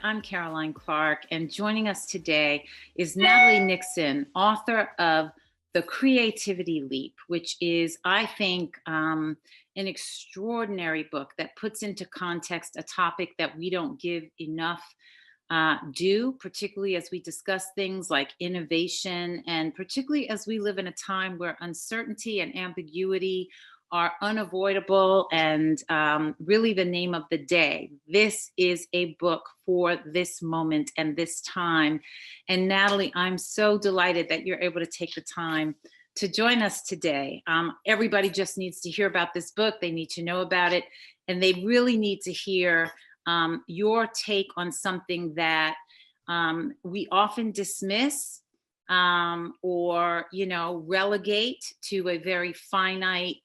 I'm Caroline Clark, and joining us today is Natalie Nixon, author of The Creativity Leap, which is, I think, an extraordinary book that puts into context a topic that we don't give enough due, particularly as we discuss things like innovation, and particularly as we live in a time where uncertainty and ambiguity are unavoidable and really the name of the day. This is a book for this moment and this time. And Natalie, I'm so delighted that you're able to take the time to join us today. Everybody just needs to hear about this book. They need to know about it. And they really need to hear your take on something that we often dismiss or, relegate to a very finite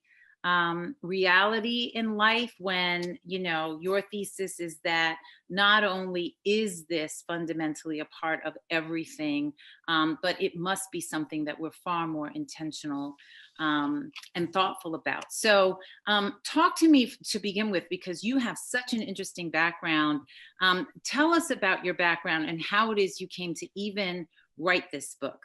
reality in life, when your thesis is that not only is this fundamentally a part of everything, but it must be something that we're far more intentional and thoughtful about. So talk to me to begin with, because you have such an interesting background. Tell us about your background and how it is you came to even write this book.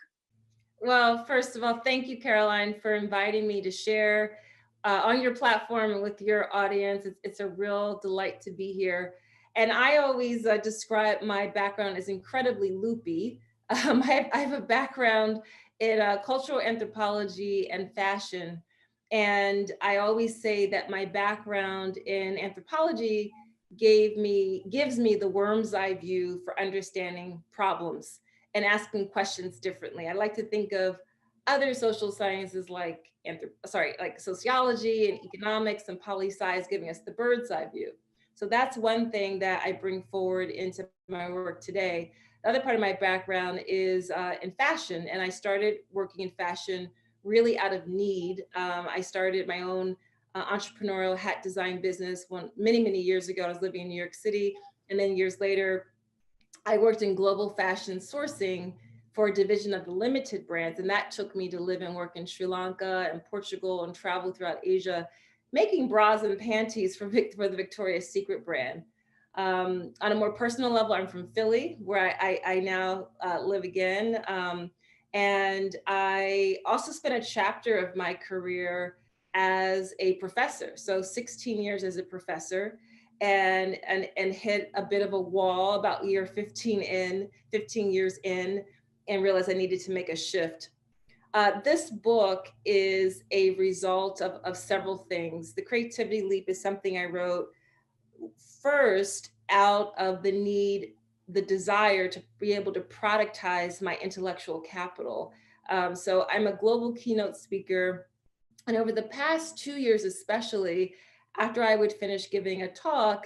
Well, first of all, thank you, Caroline, for inviting me to share on your platform and with your audience. It's a real delight to be here. And I always describe my background as incredibly loopy. I have a background in cultural anthropology and fashion. And I always say that my background in anthropology gives me the worm's eye view for understanding problems and asking questions differently. I like to think of other social sciences like sociology and economics and poli-sci is giving us the bird's eye view. So that's one thing that I bring forward into my work today. The other part of my background is in fashion, and I started working in fashion really out of need. I started my own entrepreneurial hat design business many years ago. I was living in New York City, and then years later, I worked in global fashion sourcing for a division of the limited brands. And that took me to live and work in Sri Lanka and Portugal and travel throughout Asia, making bras and panties for the Victoria's Secret brand. On a more personal level, I'm from Philly, where I now live again. And I also spent a chapter of my career as a professor. So 16 years as a professor, and hit a bit of a wall about year 15 years in, and realized I needed to make a shift. This book is a result of several things. The Creativity Leap is something I wrote first out of the desire to be able to productize my intellectual capital. So I'm a global keynote speaker. And over the past 2 years, especially, after I would finish giving a talk,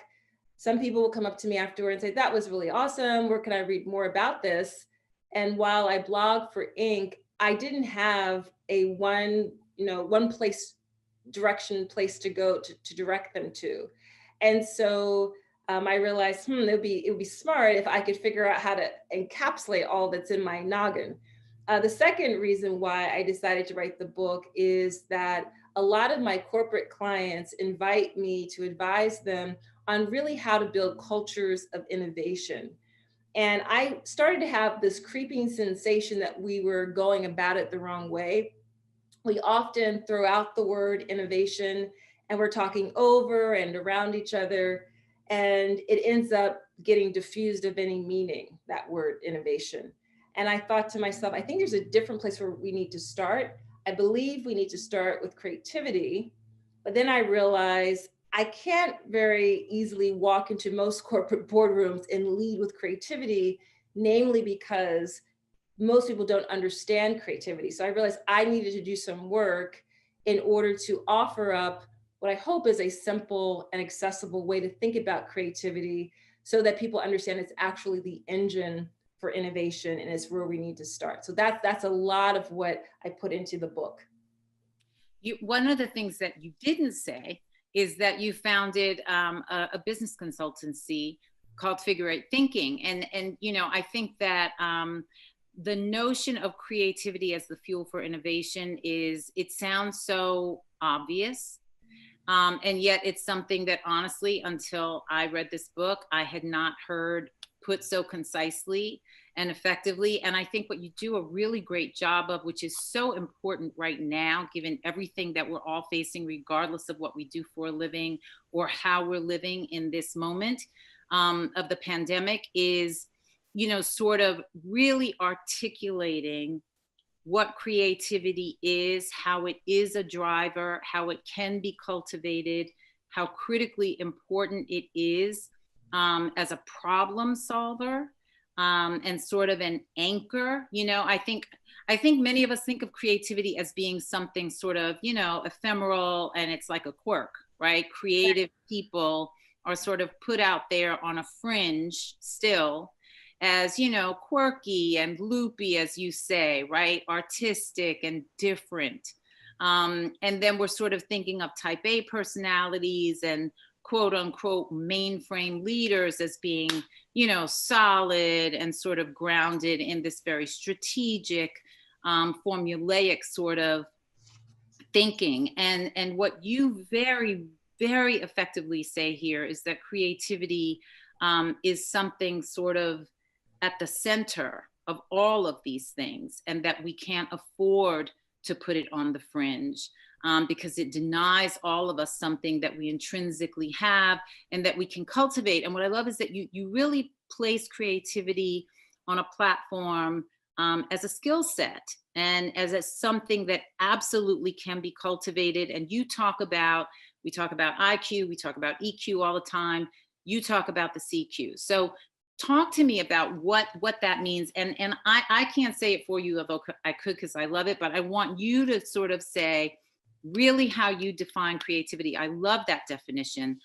some people will come up to me afterward and say, "That was really awesome. Where can I read more about this?" And while I blog for Inc., I didn't have a one place to go to direct them to. And so I realized, it would be smart if I could figure out how to encapsulate all that's in my noggin. The second reason why I decided to write the book is that a lot of my corporate clients invite me to advise them on really how to build cultures of innovation. And I started to have this creeping sensation that we were going about it the wrong way. We often throw out the word innovation and we're talking over and around each other, and it ends up getting diffused of any meaning, that word innovation. And I thought to myself, I think there's a different place where we need to start. I believe we need to start with creativity. But then I realized I can't very easily walk into most corporate boardrooms and lead with creativity, namely because most people don't understand creativity. So I realized I needed to do some work in order to offer up what I hope is a simple and accessible way to think about creativity, so that people understand it's actually the engine for innovation and it's where we need to start. So that's a lot of what I put into the book. One of the things that you didn't say is that you founded a business consultancy called Figure Eight Thinking, and I think that the notion of creativity as the fuel for innovation it sounds so obvious, and yet it's something that honestly, until I read this book, I had not heard put so concisely and effectively. And I think what you do a really great job of, which is so important right now, given everything that we're all facing, regardless of what we do for a living or how we're living in this moment of the pandemic, is, sort of really articulating what creativity is, how it is a driver, how it can be cultivated, how critically important it is as a problem solver, and sort of an anchor. I think many of us think of creativity as being something sort of, ephemeral, and it's like a quirk, right? Creative people are sort of put out there on a fringe still as, quirky and loopy, as you say, right? Artistic and different. And then we're sort of thinking of type A personalities and quote unquote mainframe leaders as being, solid and sort of grounded in this very strategic, formulaic sort of thinking. And what you very, very effectively say here is that creativity is something sort of at the center of all of these things, and that we can't afford to put it on the fringe, because it denies all of us something that we intrinsically have and that we can cultivate. And what I love is that you really place creativity on a platform as a skill set and as something that absolutely can be cultivated. And we talk about IQ, we talk about EQ all the time. You talk about the CQ. So talk to me about what that means. And I can't say it for you, although I could, because I love it, but I want you to sort of say really how you define creativity. I love that definition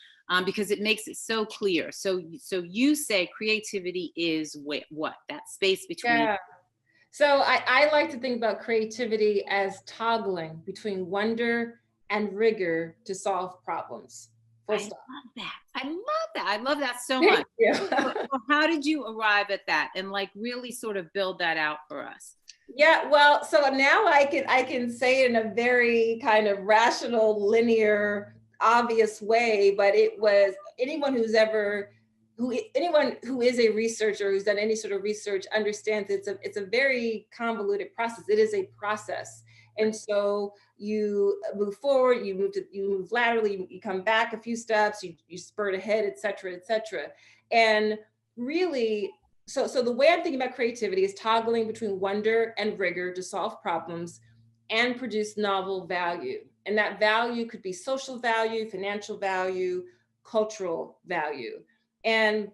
because it makes it so clear. So you say creativity is what? That space between. Yeah. So I like to think about creativity as toggling between wonder and rigor to solve problems. Full stop. Love that. I love that so Thank much. you. So how did you arrive at that and like really sort of build that out for us? Yeah, well, so now I can say it in a very kind of rational, linear, obvious way, but it was anyone who is a researcher who's done any sort of research understands it's a very convoluted process. It is a process. And so you move forward, you move laterally, you come back a few steps, you spurt ahead, et cetera, et cetera. And really, so the way I'm thinking about creativity is toggling between wonder and rigor to solve problems and produce novel value. And that value could be social value, financial value, cultural value. And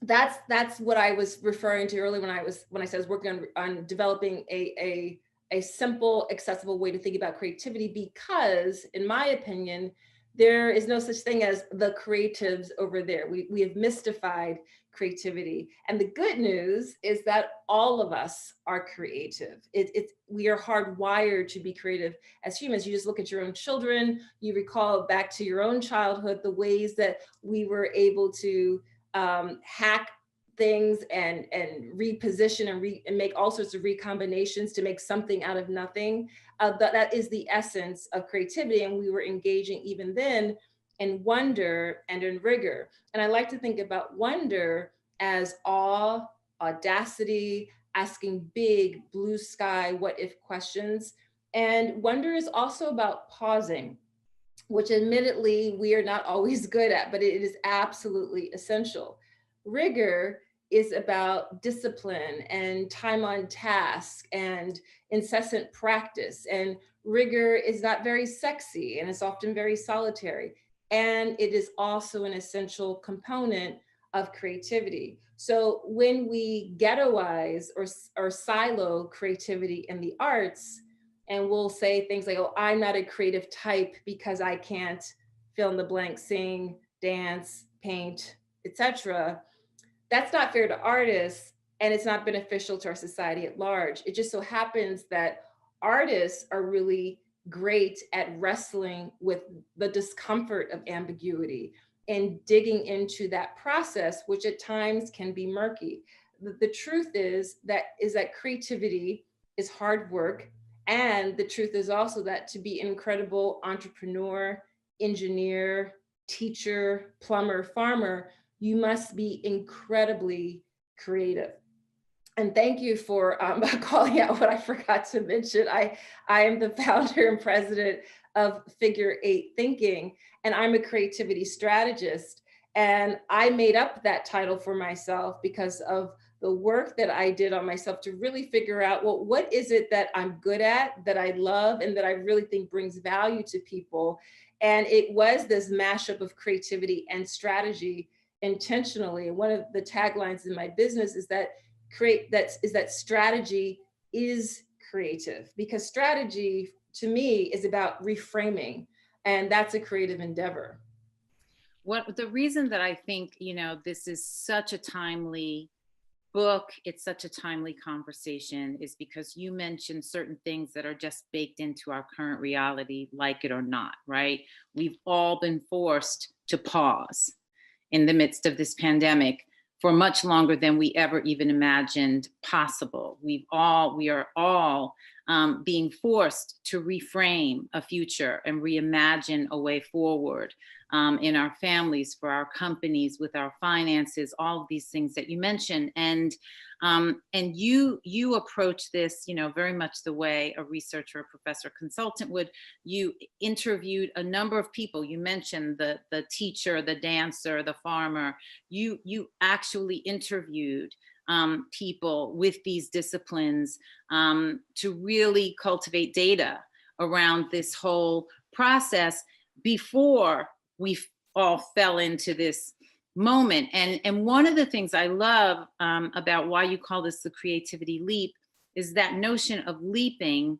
that's what I was referring to earlier when I said I was working on developing a simple, accessible way to think about creativity, because in my opinion, there is no such thing as the creatives over there. We have mystified creativity. And the good news is that all of us are creative. We are hardwired to be creative as humans. You just look at your own children, you recall back to your own childhood, the ways that we were able to hack things and reposition and make all sorts of recombinations to make something out of nothing. That is the essence of creativity. And we were engaging even then in wonder and in rigor. And I like to think about wonder as awe, audacity, asking big blue sky, what if questions. And wonder is also about pausing, which admittedly we are not always good at, but it is absolutely essential. Rigor is about discipline and time on task and incessant practice. And rigor is not very sexy and it's often very solitary. And it is also an essential component of creativity. So when we ghettoize or silo creativity in the arts, and we'll say things like, oh, I'm not a creative type because I can't fill in the blank, sing, dance, paint, etc. That's not fair to artists, and it's not beneficial to our society at large. It just so happens that artists are really great at wrestling with the discomfort of ambiguity and digging into that process, which at times can be murky. The truth is that creativity is hard work. And the truth is also that to be an incredible entrepreneur, engineer, teacher, plumber, farmer, you must be incredibly creative. And thank you for calling out what I forgot to mention. I am the founder and president of Figure 8 Thinking, and I'm a creativity strategist. And I made up that title for myself because of the work that I did on myself to really figure out, well, what is it that I'm good at, that I love, and that I really think brings value to people? And it was this mashup of creativity and strategy intentionally. And one of the taglines in my business is that strategy is creative, because strategy to me is about reframing, and that's a creative endeavor. What the reason that I think, this is such a timely book, it's such a timely conversation, is because you mentioned certain things that are just baked into our current reality, like it or not, right? We've all been forced to pause in the midst of this pandemic for much longer than we ever even imagined possible. We are all being forced to reframe a future and reimagine a way forward in our families, for our companies, with our finances, all of these things that you mentioned. And you approach this, very much the way a researcher, a professor, consultant would. You interviewed a number of people. You mentioned the teacher, the dancer, the farmer. You actually interviewed people with these disciplines to really cultivate data around this whole process before we all fell into this moment. And one of the things I love about why you call this the creativity leap is that notion of leaping.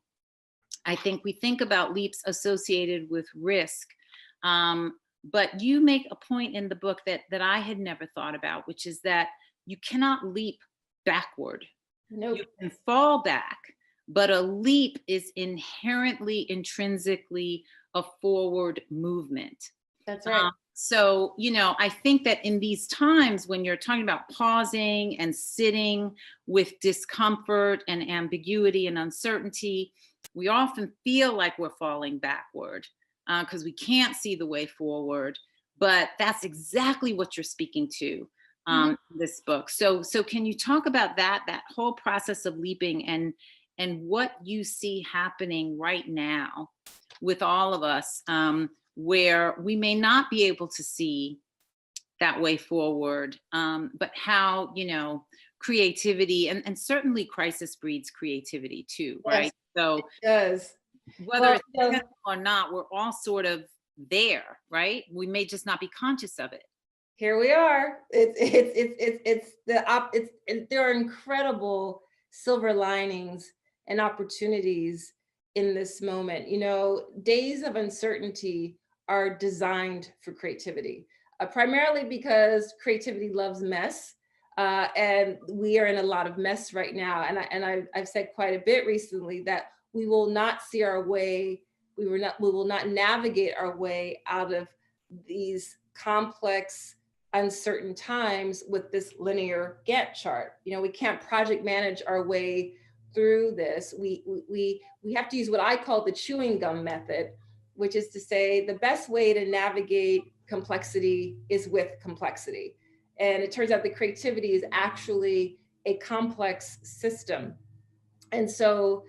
I think we think about leaps associated with risk, but you make a point in the book that I had never thought about, which is that you cannot leap backward. Nope. You can fall back, but a leap is intrinsically a forward movement. That's right. So, I think that in these times when you're talking about pausing and sitting with discomfort and ambiguity and uncertainty, we often feel like we're falling backward because we can't see the way forward. But that's exactly what you're speaking to in this book. So can you talk about that whole process of leaping and what you see happening right now with all of us, where we may not be able to see that way forward, but how, creativity and certainly crisis breeds creativity too, right? Yes, So it does. whether it's intentional or not, we're all sort of there, right? We may just not be conscious of it. Here we are. There are incredible silver linings and opportunities in this moment. Days of uncertainty are designed for creativity, primarily because creativity loves mess. And we are in a lot of mess right now. And I've said quite a bit recently that we will not see our way, we will not navigate our way out of these complex, uncertain times with this linear Gantt chart. We can't project manage our way through this. We have to use what I call the chewing gum method, which is to say the best way to navigate complexity is with complexity. And it turns out that creativity is actually a complex system. And so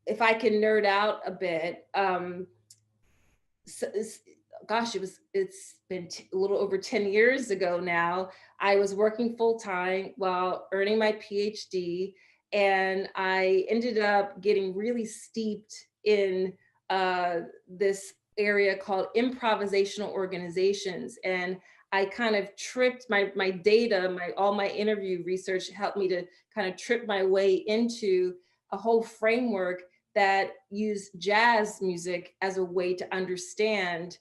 if I can nerd out a bit, it's been a little over 10 years ago now. I was working full time while earning my PhD, and I ended up getting really steeped in this area called improvisational organizations. And I kind of tripped my data, all my interview research helped me to kind of trip my way into a whole framework that used jazz music as a way to understand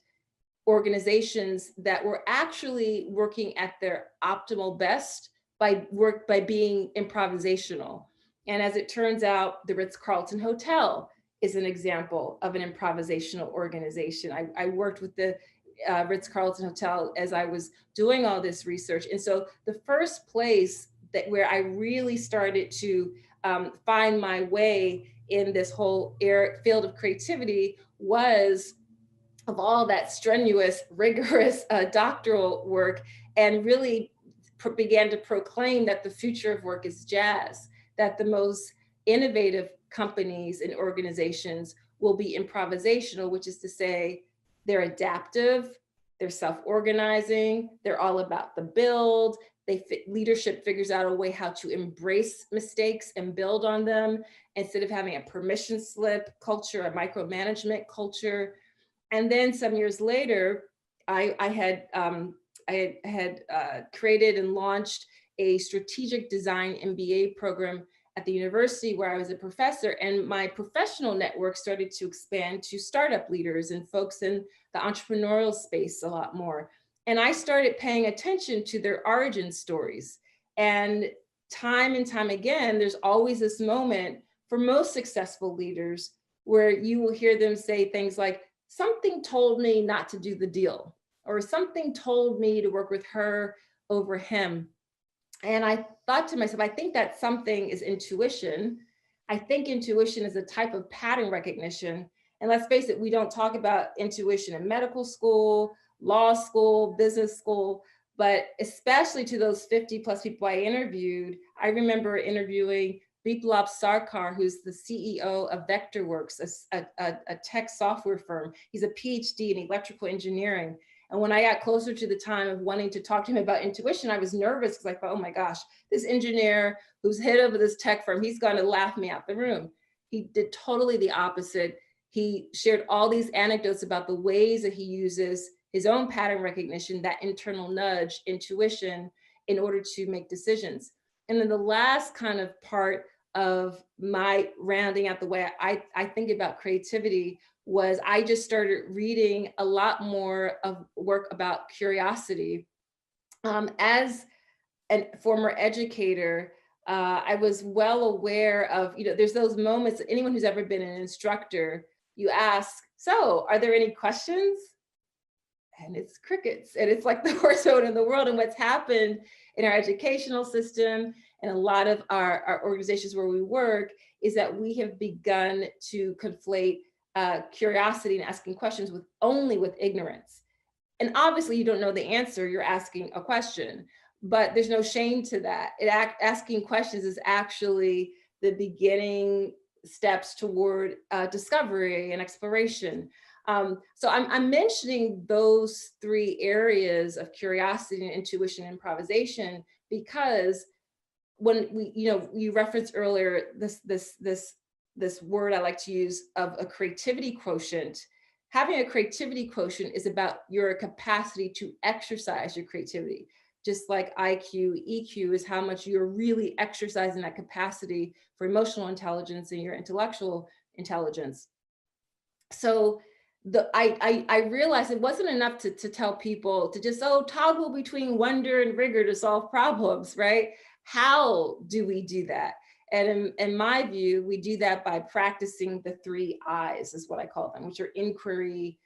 organizations that were actually working at their optimal best by being improvisational. And as it turns out, the Ritz-Carlton Hotel is an example of an improvisational organization. I worked with the Ritz-Carlton Hotel as I was doing all this research. And so the first place where I really started to find my way in this whole field of creativity was, of all that strenuous, rigorous doctoral work, and really began to proclaim that the future of work is jazz, that the most innovative companies and organizations will be improvisational, which is to say they're adaptive, they're self-organizing, they're all about the build. Leadership figures out a way how to embrace mistakes and build on them instead of having a permission slip culture, a micromanagement culture. And then some years later, I had created and launched a strategic design MBA program at the university where I was a professor, and my professional network started to expand to startup leaders and folks in the entrepreneurial space a lot more. And I started paying attention to their origin stories. And time again, there's always this moment for most successful leaders where you will hear them say things like, something told me not to do the deal, or something told me to work with her over him. And I thought to myself, I think that something is intuition. I think intuition is a type of pattern recognition. And let's face it, we don't talk about intuition in medical school, law school, business school, but especially to those 50 plus people I interviewed. I remember interviewing Biplab Sarkar, who's the CEO of Vectorworks, a tech software firm. He's a PhD in electrical engineering. And when I got closer to the time of wanting to talk to him about intuition, I was nervous because I thought, oh my gosh, this engineer who's head of this tech firm, he's going to laugh me out the room. He did totally the opposite. He shared all these anecdotes about the ways that he uses his own pattern recognition, that internal nudge, intuition, in order to make decisions. And then the last kind of part of my rounding out the way I think about creativity was I just started reading a lot more of work about curiosity. As a former educator, I was well aware of, there's those moments, anyone who's ever been an instructor, you ask, so are there any questions? And it's crickets, and it's like the worst note in the world. And what's happened in our educational system and a lot of our organizations where we work is that we have begun to conflate curiosity and asking questions only with ignorance. And obviously you don't know the answer, you're asking a question, but there's no shame to that. Asking questions is actually the beginning steps toward discovery and exploration. So I'm mentioning those three areas of curiosity and intuition and improvisation because when you referenced earlier this word I like to use of a creativity quotient. Having a creativity quotient is about your capacity to exercise your creativity. Just like IQ, EQ is how much you're really exercising that capacity for emotional intelligence and your intellectual intelligence. So I realized it wasn't enough to tell people to just, toggle between wonder and rigor to solve problems, right? How do we do that? And in my view, we do that by practicing the 3 I's, is what I call them, which are inquiry,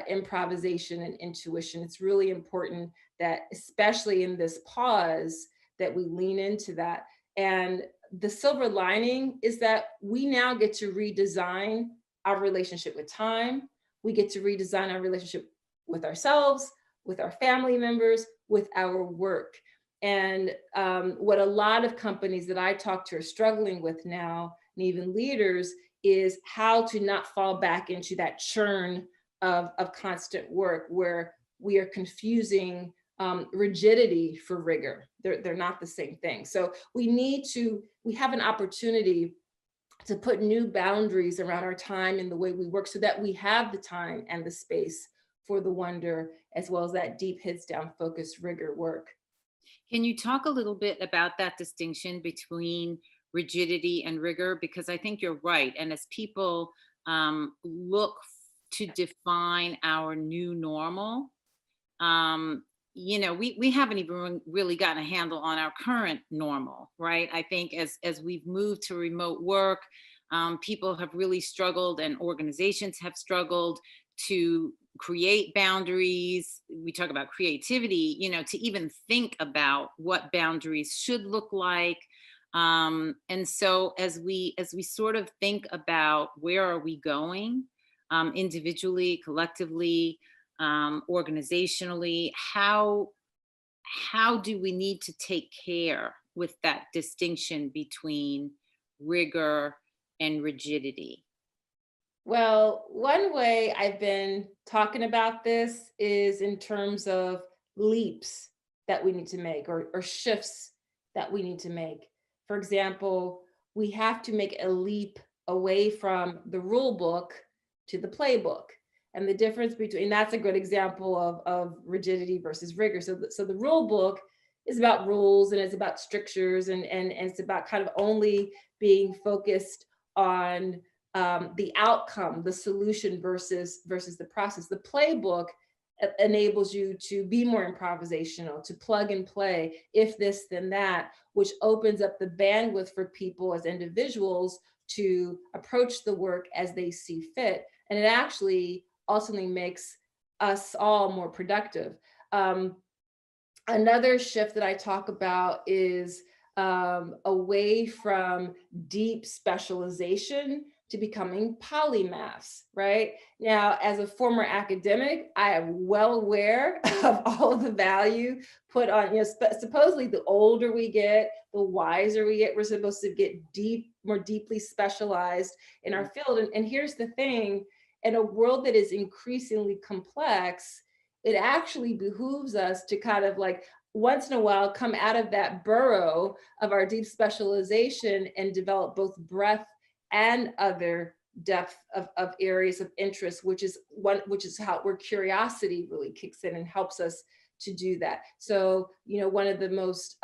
improvisation, and intuition. It's really important that, especially in this pause, that we lean into that. And the silver lining is that we now get to redesign our relationship with time. We get to redesign our relationship with ourselves, with our family members, with our work. And what a lot of companies that I talk to are struggling with now, and even leaders, is how to not fall back into that churn of constant work where we are confusing rigidity for rigor. They're not the same thing. So we have an opportunity to put new boundaries around our time and the way we work so that we have the time and the space for the wonder, as well as that deep heads down focused rigor work. Can you talk a little bit about that distinction between rigidity and rigor? Because I think you're right. And as people look to define our new normal, we haven't even really gotten a handle on our current normal, right? I think as we've moved to remote work, people have really struggled and organizations have struggled to create boundaries. We talk about creativity, to even think about what boundaries should look like. And so as we sort of think about where are we going, individually, collectively, organizationally, how how do we need to take care with that distinction between rigor and rigidity? Well, one way I've been talking about this is in terms of leaps that we need to make, or shifts that we need to make. For example, we have to make a leap away from the rule book to the playbook. And the difference between that's a good example of rigidity versus rigor. So the rule book is about rules and it's about strictures and it's about kind of only being focused on the outcome, the solution versus the process. The playbook enables you to be more improvisational, to plug and play, if this, then that, which opens up the bandwidth for people as individuals to approach the work as they see fit. And it actually ultimately makes us all more productive. Um, Another shift that I talk about is away from deep specialization to becoming polymaths, right? Now, as a former academic, I am well aware of all of the value put on, supposedly the older we get, the wiser we get. We're supposed to get more deeply specialized in our field. And here's the thing, in a world that is increasingly complex, it actually behooves us to kind of like once in a while come out of that burrow of our deep specialization and develop both breadth and other depth of areas of interest, which is how where curiosity really kicks in and helps us to do that. So, one of the most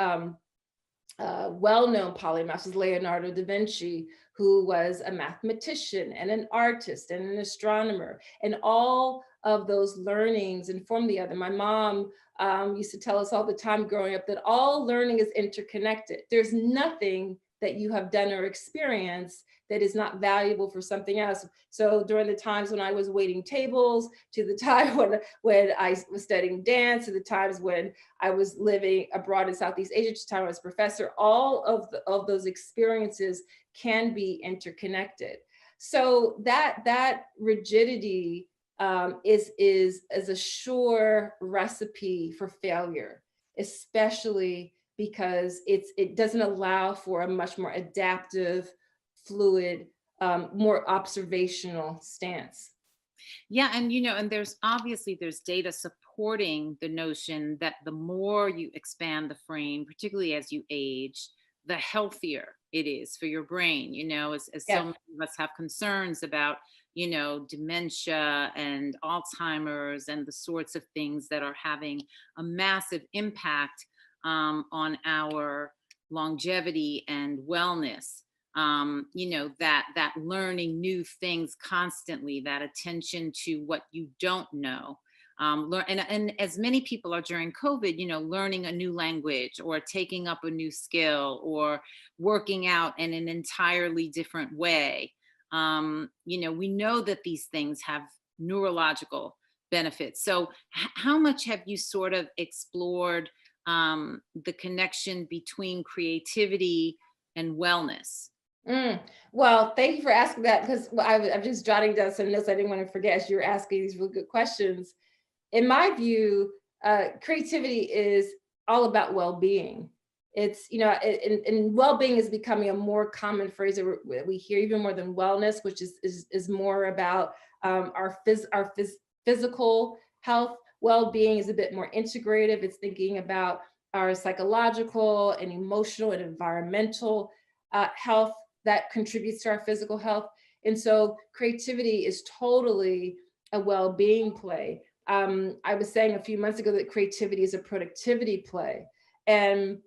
well-known polymaths is Leonardo da Vinci, who was a mathematician and an artist and an astronomer, and all of those learnings inform the other. My mom used to tell us all the time growing up that all learning is interconnected. There's nothing that you have done or experienced that is not valuable for something else. So during the times when I was waiting tables, to the time when I was studying dance, to the times when I was living abroad in Southeast Asia, to the time I was a professor, all of those experiences can be interconnected. So that rigidity is a sure recipe for failure, especially because it doesn't allow for a much more adaptive, fluid, more observational stance. Yeah, and there's data supporting the notion that the more you expand the frame, particularly as you age, the healthier it is for your brain. As so Yeah. many of us have concerns about, dementia and Alzheimer's and the sorts of things that are having a massive impact on our longevity and wellness. That learning new things constantly, that attention to what you don't know. And as many people are during COVID, learning a new language or taking up a new skill or working out in an entirely different way. We know that these things have neurological benefits. So how much have you sort of explored the connection between creativity and wellness? Well, thank you for asking that, because I'm just jotting down some notes I didn't want to forget as you were asking these really good questions. In my view, creativity is all about well-being. It's, and well-being is becoming a more common phrase that we hear, even more than wellness, which is more about our physical health. Well-being is a bit more integrative. It's thinking about our psychological and emotional and environmental health that contributes to our physical health. And so creativity is totally a well-being play. I was saying a few months ago that creativity is a productivity play. And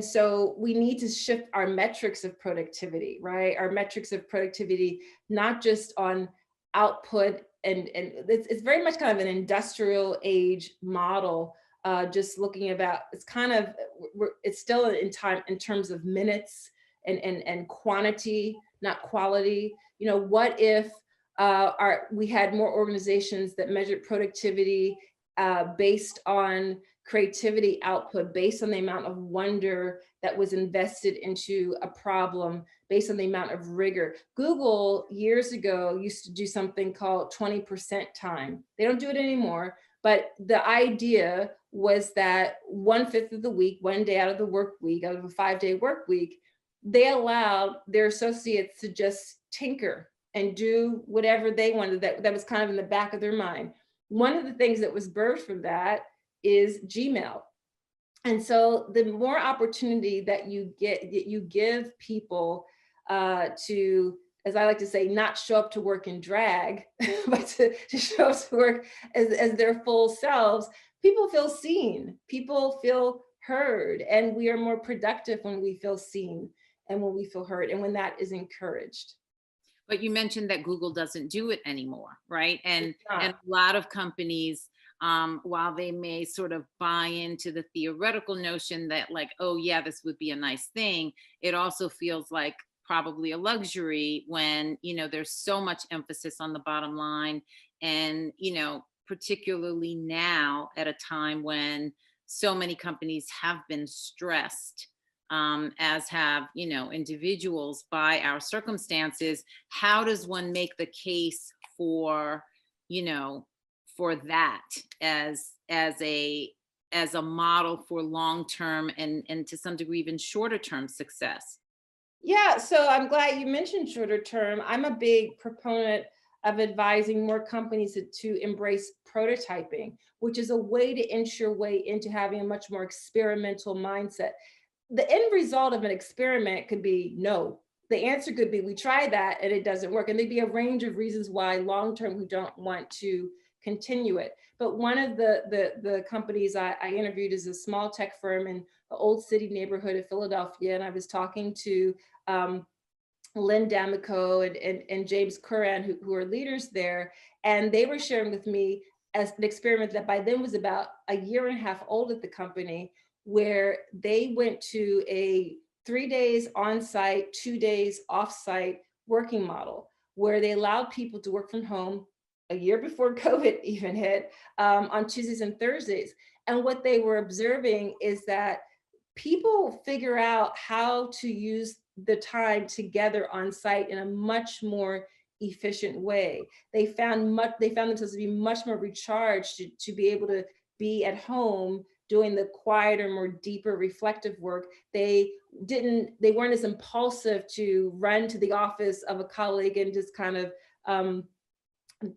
so we need to shift our metrics of productivity, right? Our metrics of productivity, not just on output, and it's very much kind of an industrial age model. Just looking about, it's still in terms of minutes and quantity, not quality. What if we had more organizations that measured productivity based on creativity output, based on the amount of wonder that was invested into a problem, based on the amount of rigor. Google years ago used to do something called 20% time. They don't do it anymore, but the idea was that 1/5 of the week, one day out of the work week, out of a 5-day work week, they allowed their associates to just tinker and do whatever they wanted. That was kind of in the back of their mind. One of the things that was birthed from that is Gmail. And so the more opportunity that you get, that you give people to, as I like to say, not show up to work in drag, but to show up to work as their full selves, people feel seen, people feel heard, and we are more productive when we feel seen and when we feel heard and when that is encouraged. But you mentioned that Google doesn't do it anymore, right? And It's and not. a lot of companies, while they may sort of buy into the theoretical notion that like, oh yeah, this would be a nice thing, it also feels like probably a luxury when, there's so much emphasis on the bottom line. And, particularly now at a time when so many companies have been stressed, as have, individuals by our circumstances. How does one make the case for, you know, for that as a model for long-term and to some degree even shorter term success? Yeah, so I'm glad you mentioned shorter term. I'm a big proponent of advising more companies to embrace prototyping, which is a way to inch your way into having a much more experimental mindset. The end result of an experiment could be no. The answer could be we try that and it doesn't work. And there'd be a range of reasons why long term we don't want to continue it. But one of the companies I interviewed is a small tech firm in the Old City neighborhood of Philadelphia. And I was talking to um, Lynn D'Amico and James Curran, who are leaders there. And they were sharing with me as an experiment that by then was about a year and a half old at the company, where they went to a 3 days on site, 2 days off site working model, where they allowed people to work from home a year before COVID even hit, on Tuesdays and Thursdays. And what they were observing is that people figure out how to use the time together on site in a much more efficient way. They found themselves to be much more recharged to be able to be at home doing the quieter, more deeper reflective work. They weren't as impulsive to run to the office of a colleague and just um,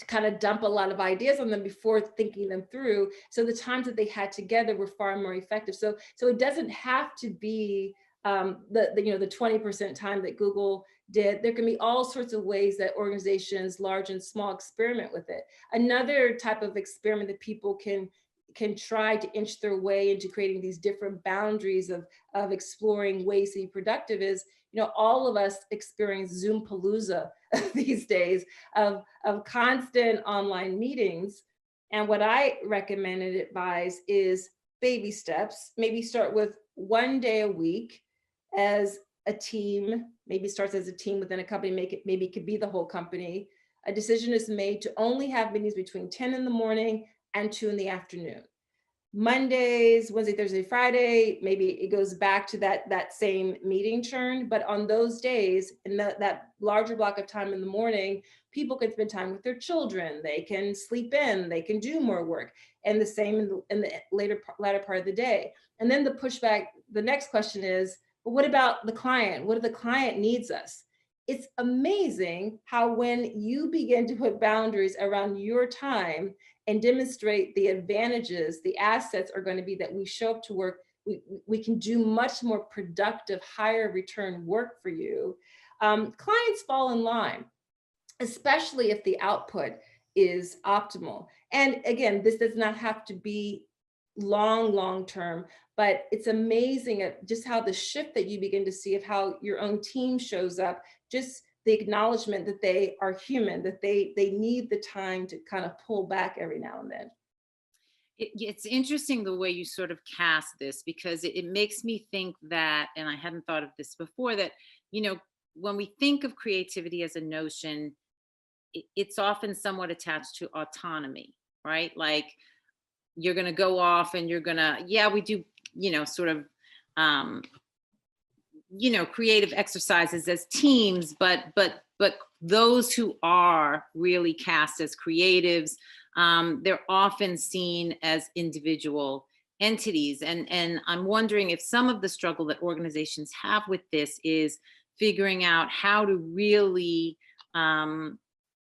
kind of dump a lot of ideas on them before thinking them through. So the times that they had together were far more effective. So it doesn't have to be the 20% time that Google did. There can be all sorts of ways that organizations, large and small, experiment with it. Another type of experiment that people can try to inch their way into creating these different boundaries of exploring ways to be productive is, all of us experience Zoom palooza these days of constant online meetings. And what I recommend and advise is baby steps. Maybe start with 1 day a week as a team, maybe starts as a team within a company, maybe it could be the whole company. A decision is made to only have meetings between 10 in the morning and 2 in the afternoon. Mondays, Wednesday, Thursday, Friday, maybe it goes back to that same meeting churn. But on those days, in that larger block of time in the morning, people can spend time with their children. They can sleep in. They can do more work. And the same in the latter part of the day. And then the pushback. The next question is, well, what about the client? What if the client needs us? It's amazing how when you begin to put boundaries around your time and demonstrate the advantages, the assets are going to be that we show up to work, we can do much more productive, higher return work for you. Clients fall in line, especially if the output is optimal. And again, this does not have to be long term, but it's amazing at just how the shift that you begin to see of how your own team shows up, just the acknowledgement that they are human, that they need the time to kind of pull back every now and then. It's interesting the way you sort of cast this, because it makes me think that, and I hadn't thought of this before, that, when we think of creativity as a notion, it's often somewhat attached to autonomy, right? Like you're going to go off and you're going to, yeah, we do, sort of, um, creative exercises as teams, but those who are really cast as creatives, they're often seen as individual entities. And I'm wondering if some of the struggle that organizations have with this is figuring out how to really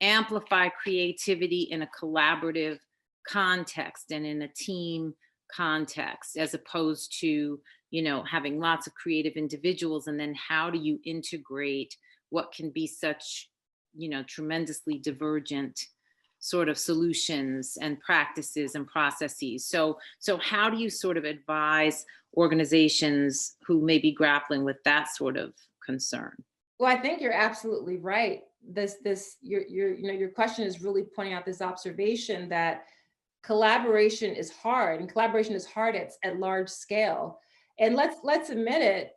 amplify creativity in a collaborative context and in a team context, as opposed to, having lots of creative individuals. And then how do you integrate what can be such, tremendously divergent sort of solutions and practices and processes. So how do you sort of advise organizations who may be grappling with that sort of concern? Well, I think you're absolutely right. Your question is really pointing out this observation that collaboration is hard, and collaboration is hard at large scale. And let's admit it,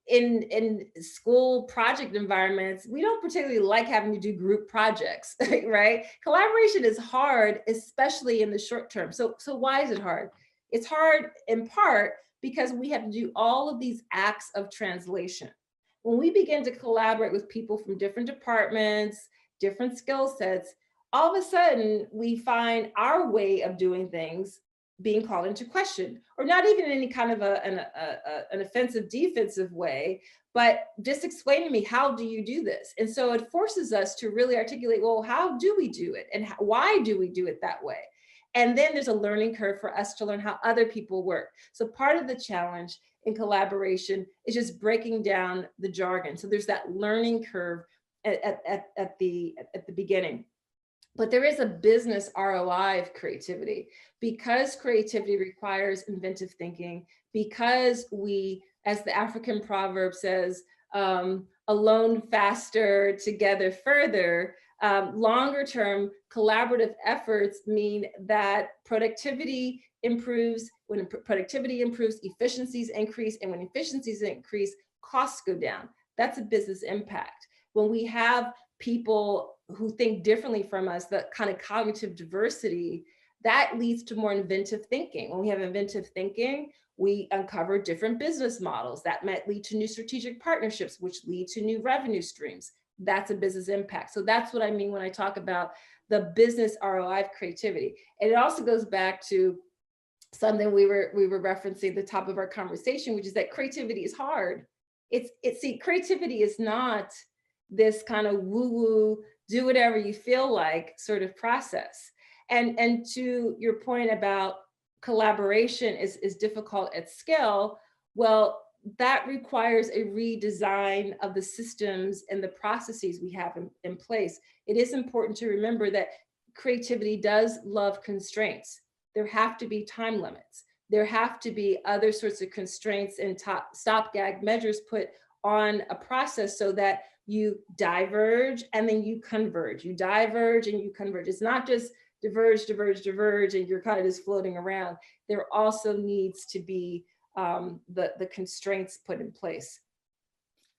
in school project environments, we don't particularly like having to do group projects, right? Collaboration is hard, especially in the short term. So why is it hard? It's hard in part because we have to do all of these acts of translation. When we begin to collaborate with people from different departments, different skill sets, all of a sudden we find our way of doing things being called into question, or not even in any kind of an offensive, defensive way, but just explain to me, how do you do this? And so it forces us to really articulate, well, how do we do it? And why do we do it that way? And then there's a learning curve for us to learn how other people work. So part of the challenge in collaboration is just breaking down the jargon. So there's that learning curve at the beginning. But there is a business ROI of creativity, because creativity requires inventive thinking, because we, as the African proverb says, alone faster, together further. Longer term collaborative efforts mean that productivity improves. When productivity improves, efficiencies increase. And when efficiencies increase, costs go down. That's a business impact. When we have people who think differently from us, that kind of cognitive diversity, that leads to more inventive thinking. When we have inventive thinking, we uncover different business models that might lead to new strategic partnerships, which lead to new revenue streams. That's a business impact. So that's what I mean when I talk about the business ROI of creativity. And it also goes back to something we were referencing at the top of our conversation, which is that creativity is hard. See, creativity is not this kind of woo-woo, do whatever you feel like sort of process. And to your point about collaboration is difficult at scale, well, that requires a redesign of the systems and the processes we have in place. It is important to remember that creativity does love constraints. There have to be time limits. There have to be other sorts of constraints and stopgap measures put on a process so that you diverge and then you converge. You diverge and you converge. It's not just diverge, diverge, diverge, and you're kind of just floating around. There also needs to be the constraints put in place.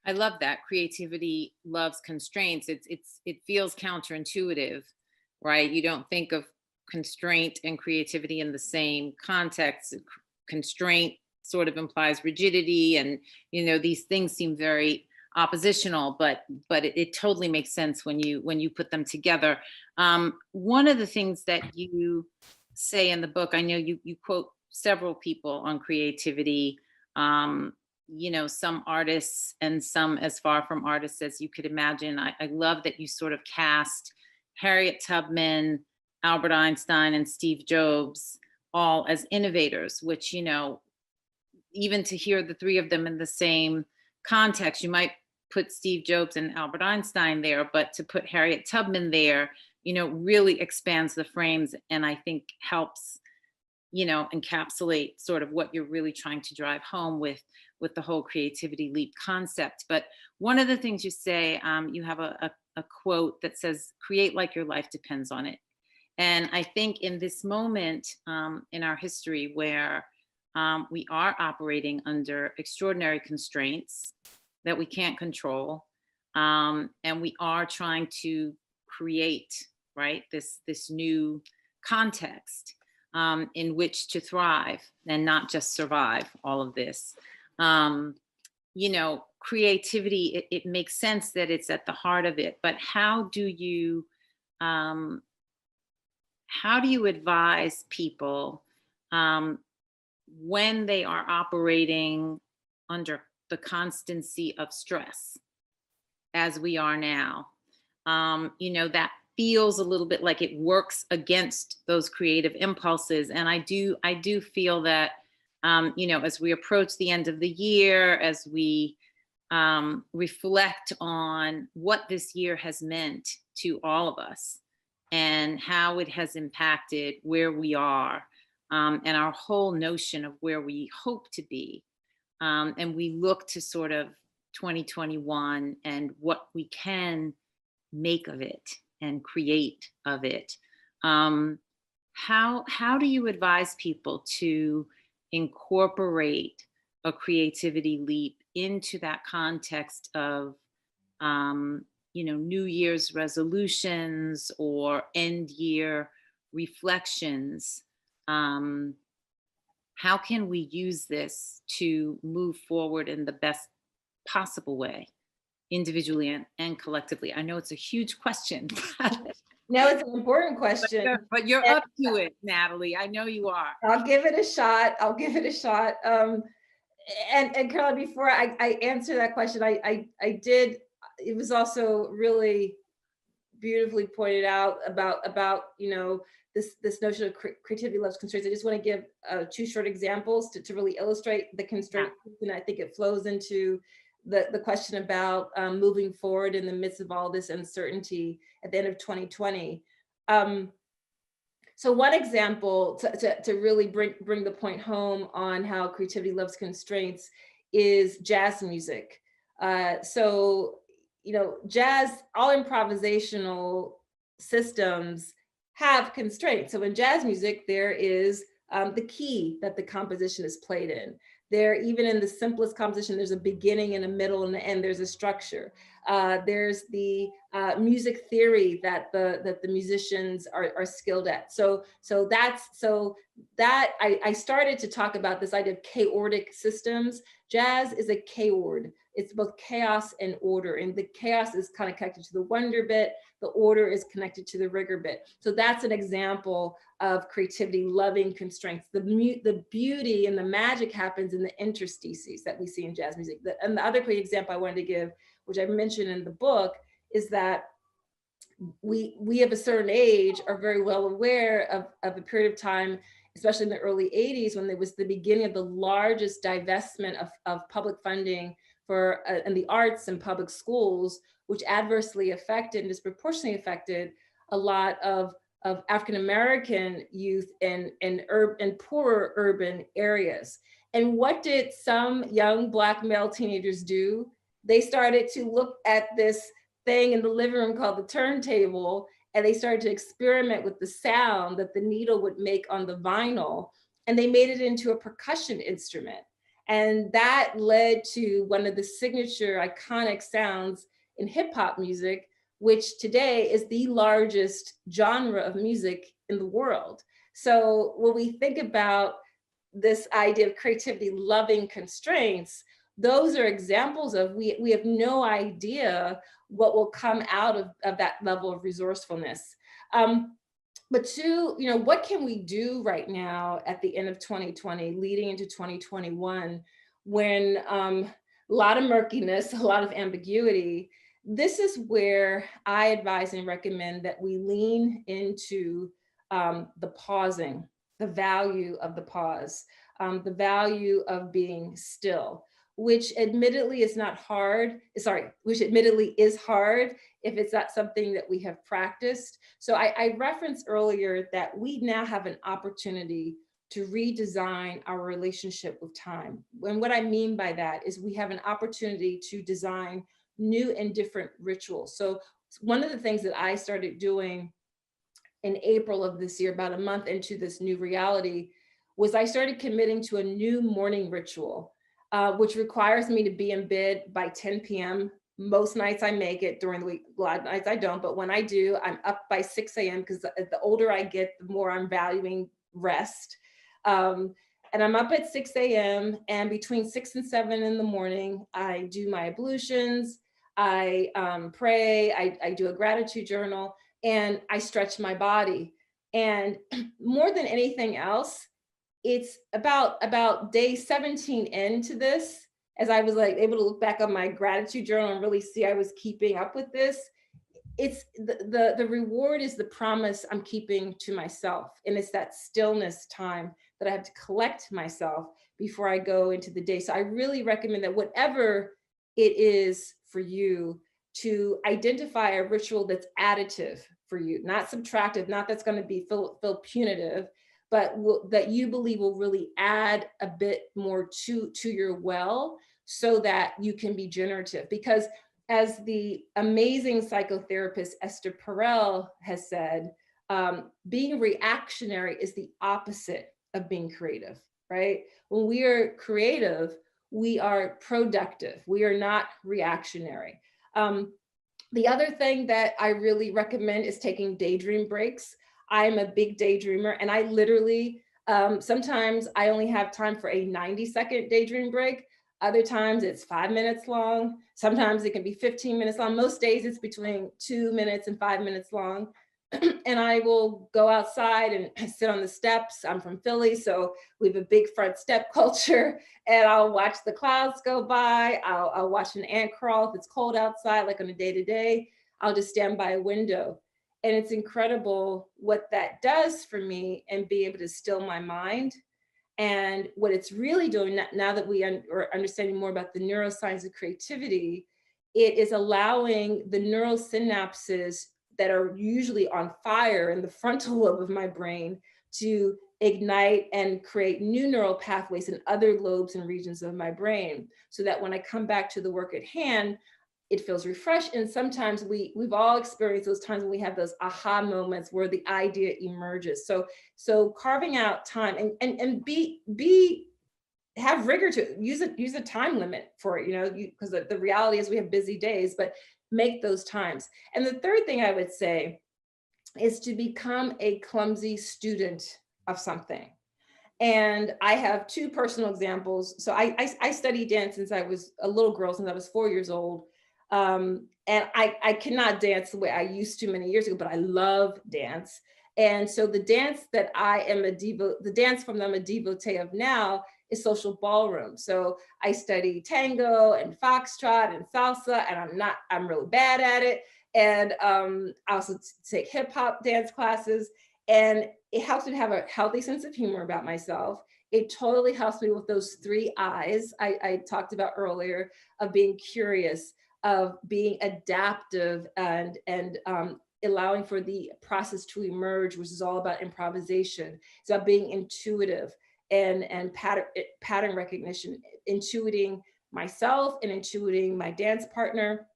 I love that. Creativity loves constraints. It feels counterintuitive, right? You don't think of constraint and creativity in the same context. Constraint sort of implies rigidity, and these things seem very oppositional, but it totally makes sense when you put them together. One of the things that you say in the book, I know you quote several people on creativity, some artists and some as far from artists as you could imagine. I love that you sort of cast Harriet Tubman, Albert Einstein, and Steve Jobs all as innovators, which, even to hear the three of them in the same context, you might put Steve Jobs and Albert Einstein there, but to put Harriet Tubman there, really expands the frames, and I think helps, encapsulate sort of what you're really trying to drive home with the whole creativity leap concept. But one of the things you say, you have a quote that says, "Create like your life depends on it." And I think in this moment in our history where we are operating under extraordinary constraints that we can't control, and we are trying to create, right, this new context in which to thrive and not just survive all of this. Creativity, it makes sense that it's at the heart of it, but how do you advise people um, when they are operating under the constancy of stress, as we are now. That feels a little bit like it works against those creative impulses. And I do feel that, as we approach the end of the year, as we reflect on what this year has meant to all of us and how it has impacted where we are, and our whole notion of where we hope to be. And we look to sort of 2021 and what we can make of it and create of it. Um, how do you advise people to incorporate a creativity leap into that context of, New Year's resolutions or end year reflections? Um, how can we use this to move forward in the best possible way, individually and collectively? I know it's a huge question, No, it's an important but question. you're And up to it, Natalie. I know you are. I'll give it a shot. I'll give it a shot. And Carla, before I answer that question, I did. It was also really beautifully pointed out about this notion of creativity loves constraints. I just want to give two short examples to really illustrate the constraint, and I think it flows into the question about moving forward in the midst of all this uncertainty at the end of 2020. So one example to really bring the point home on how creativity loves constraints is jazz music. So, jazz, all improvisational systems have constraints. So in jazz music, there is the key that the composition is played in. There, even in the simplest composition, there's a beginning and a middle and an end. There's a structure. There's the music theory that the musicians are skilled at. So that I started to talk about this idea of chaotic systems. Jazz is a K-word. It's both chaos and order, and the chaos is kind of connected to the wonder bit. The order is connected to the rigor bit. So that's an example of creativity loving constraints. The beauty and the magic happens in the interstices that we see in jazz music. And the other quick example I wanted to give, which I mentioned in the book, is that we of a certain age are very well aware of a period of time, especially in the early 80s, when there was the beginning of the largest divestment of public funding for in the arts and public schools, which adversely affected and disproportionately affected a lot of African-American youth in poorer urban areas. And what did some young Black male teenagers do? They started to look at this thing in the living room called the turntable, and they started to experiment with the sound that the needle would make on the vinyl, and they made it into a percussion instrument. And that led to one of the signature iconic sounds in hip hop music, which today is the largest genre of music in the world. So when we think about this idea of creativity loving constraints, those are examples of we have no idea what will come out of that level of resourcefulness. But two, what can we do right now at the end of 2020, leading into 2021, when a lot of murkiness, a lot of ambiguity? This is where I advise and recommend that we lean into the pausing, the value of the pause, the value of being still, which admittedly is not hard, which admittedly is hard if it's not something that we have practiced. So I referenced earlier that we now have an opportunity to redesign our relationship with time. And what I mean by that is we have an opportunity to design new and different rituals. So one of the things that I started doing in April of this year, about a month into this new reality, was I started committing to a new morning ritual, which requires me to be in bed by 10 p.m. Most nights I make it. During the week, a lot of nights I don't, but when I do, I'm up by 6 a.m. because the older I get, the more I'm valuing rest. And I'm up at 6 a.m. and between 6 and 7 in the morning, I do my ablutions, I pray, I do a gratitude journal, and I stretch my body. And more than anything else, it's about day 17 into this, as I was like able to look back on my gratitude journal and really see I was keeping up with this. It's the reward is the promise I'm keeping to myself. And it's that stillness time that I have to collect myself before I go into the day. So I really recommend that whatever it is for you, to identify a ritual that's additive for you, not subtractive, not that's going to be feel punitive, but that you believe will really add a bit more to your well, so that you can be generative. Because as the amazing psychotherapist Esther Perel has said, being reactionary is the opposite of being creative, right? When we are creative, we are productive. We are not reactionary. The other thing that I really recommend is taking daydream breaks. I'm a big daydreamer, and I literally, sometimes I only have time for a 90-second daydream break. Other times it's 5 minutes long. Sometimes it can be 15 minutes long. Most days it's between 2 minutes and 5 minutes long. And I will go outside and sit on the steps. I'm from Philly, so we have a big front step culture, and I'll watch the clouds go by. I'll watch an ant crawl if it's cold outside, like on a day-to-day. I'll just stand by a window. And it's incredible what that does for me, and be able to still my mind. And what it's really doing now that we are understanding more about the neuroscience of creativity, it is allowing the neural synapses that are usually on fire in the frontal lobe of my brain to ignite and create new neural pathways in other lobes and regions of my brain, so that when I come back to the work at hand, it feels refreshed. And sometimes we've all experienced those times when we have those aha moments where the idea emerges. So carving out time, and have rigor to use a time limit for it, because the reality is we have busy days, but make those times. And the third thing I would say is to become a clumsy student of something. And I have two personal examples. So I studied dance since I was a little girl, since I was 4 years old. And I cannot dance the way I used to many years ago, but I love dance. And so the dance that the dance form that I'm a devotee of now is social ballroom. So I study tango and foxtrot and salsa, and I'm really bad at it. And I also take hip hop dance classes, and it helps me to have a healthy sense of humor about myself. It totally helps me with those 3 eyes I talked about earlier, of being curious, of being adaptive, and allowing for the process to emerge, which is all about improvisation. It's about being intuitive and pattern recognition, intuiting myself and intuiting my dance partner.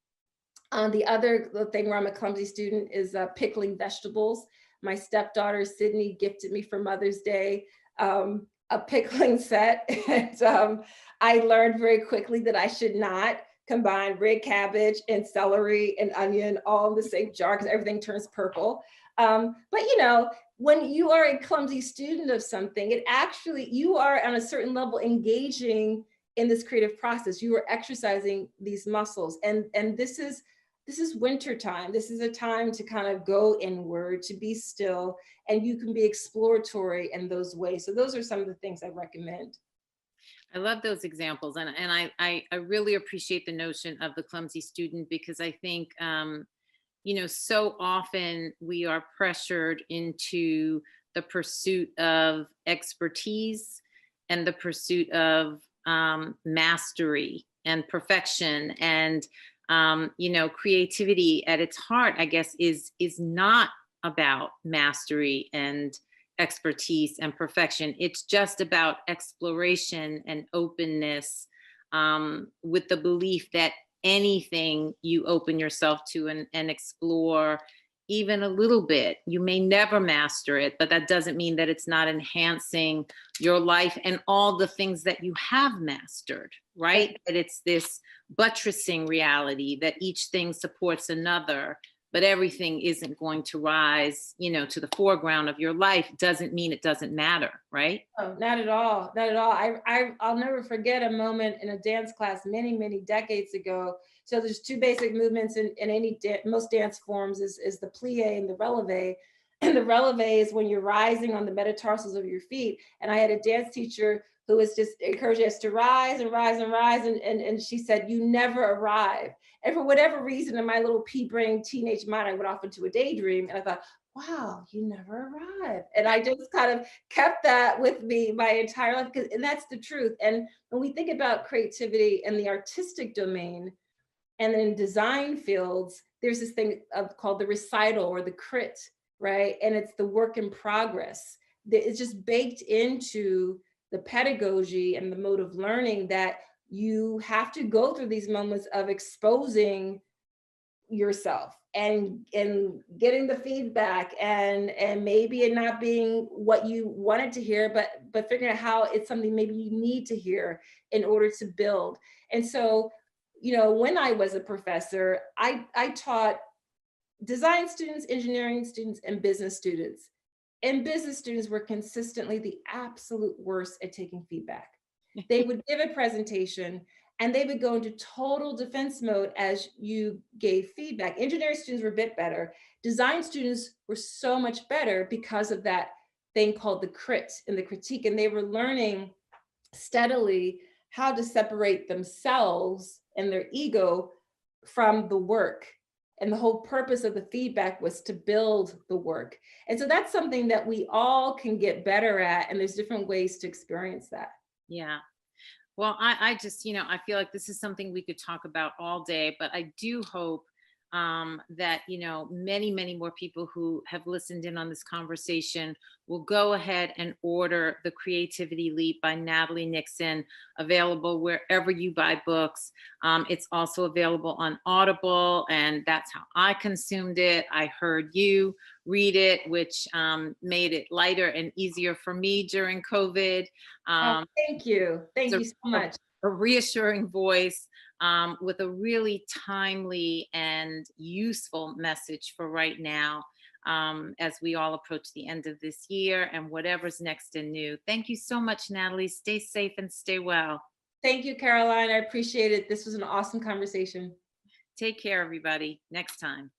The other thing where I'm a clumsy student is pickling vegetables. My stepdaughter Sydney gifted me for Mother's Day a pickling set, and I learned very quickly that I should not combine red cabbage and celery and onion all in the same jar, because everything turns purple. But when you are a clumsy student of something, you are on a certain level engaging in this creative process. You are exercising these muscles, and this is winter time. This is a time to kind of go inward, to be still, and you can be exploratory in those ways. So those are some of the things I recommend. I love those examples, and I really appreciate the notion of the clumsy student, because I think so often we are pressured into the pursuit of expertise and the pursuit of mastery and perfection, and creativity at its heart, I guess, is not about mastery and expertise and perfection. It's just about exploration and openness, with the belief that anything you open yourself to and explore even a little bit, you may never master it, but that doesn't mean that it's not enhancing your life and all the things that you have mastered, right? That it's this buttressing reality that each thing supports another, but everything isn't going to rise, to the foreground of your life. Doesn't mean it doesn't matter, right? Oh, not at all. Not at all. I'll never forget a moment in a dance class many, many decades ago. So there's 2 basic movements in most dance forms is the plie and the releve. And the releve is when you're rising on the metatarsals of your feet. And I had a dance teacher who was just encouraging us to rise and rise and rise. And she said, you never arrive. And for whatever reason, in my little pea brain teenage mind, I went off into a daydream and I thought, wow, you never arrive. And I just kind of kept that with me my entire life, and that's the truth. And when we think about creativity in the artistic domain and in design fields, there's this thing called the recital or the crit, right? And it's the work in progress. It's just baked into the pedagogy and the mode of learning that you have to go through these moments of exposing yourself and getting the feedback and maybe it not being what you wanted to hear, but figuring out how it's something maybe you need to hear in order to build. And so, you know, when I was a professor, I taught design students, engineering students, and business students. And business students were consistently the absolute worst at taking feedback. They would give a presentation and they would go into total defense mode as you gave feedback. Engineering students were a bit better. Design students were so much better because of that thing called the crit and the critique. And they were learning steadily how to separate themselves and their ego from the work. And the whole purpose of the feedback was to build the work. And so that's something that we all can get better at. And there's different ways to experience that. Yeah. Well, I just, I feel like this is something we could talk about all day, but I do hope that, many, many more people who have listened in on this conversation will go ahead and order The Creativity Leap by Natalie Nixon, available wherever you buy books. It's also available on Audible, and that's how I consumed it. I heard you read it, which made it lighter and easier for me during COVID. Thank you. Thank you so much. A reassuring voice with a really timely and useful message for right now as we all approach the end of this year and whatever's next and new. Thank you so much, Natalie. Stay safe and stay well. Thank you, Caroline. I appreciate it. This was an awesome conversation. Take care, everybody. Next time.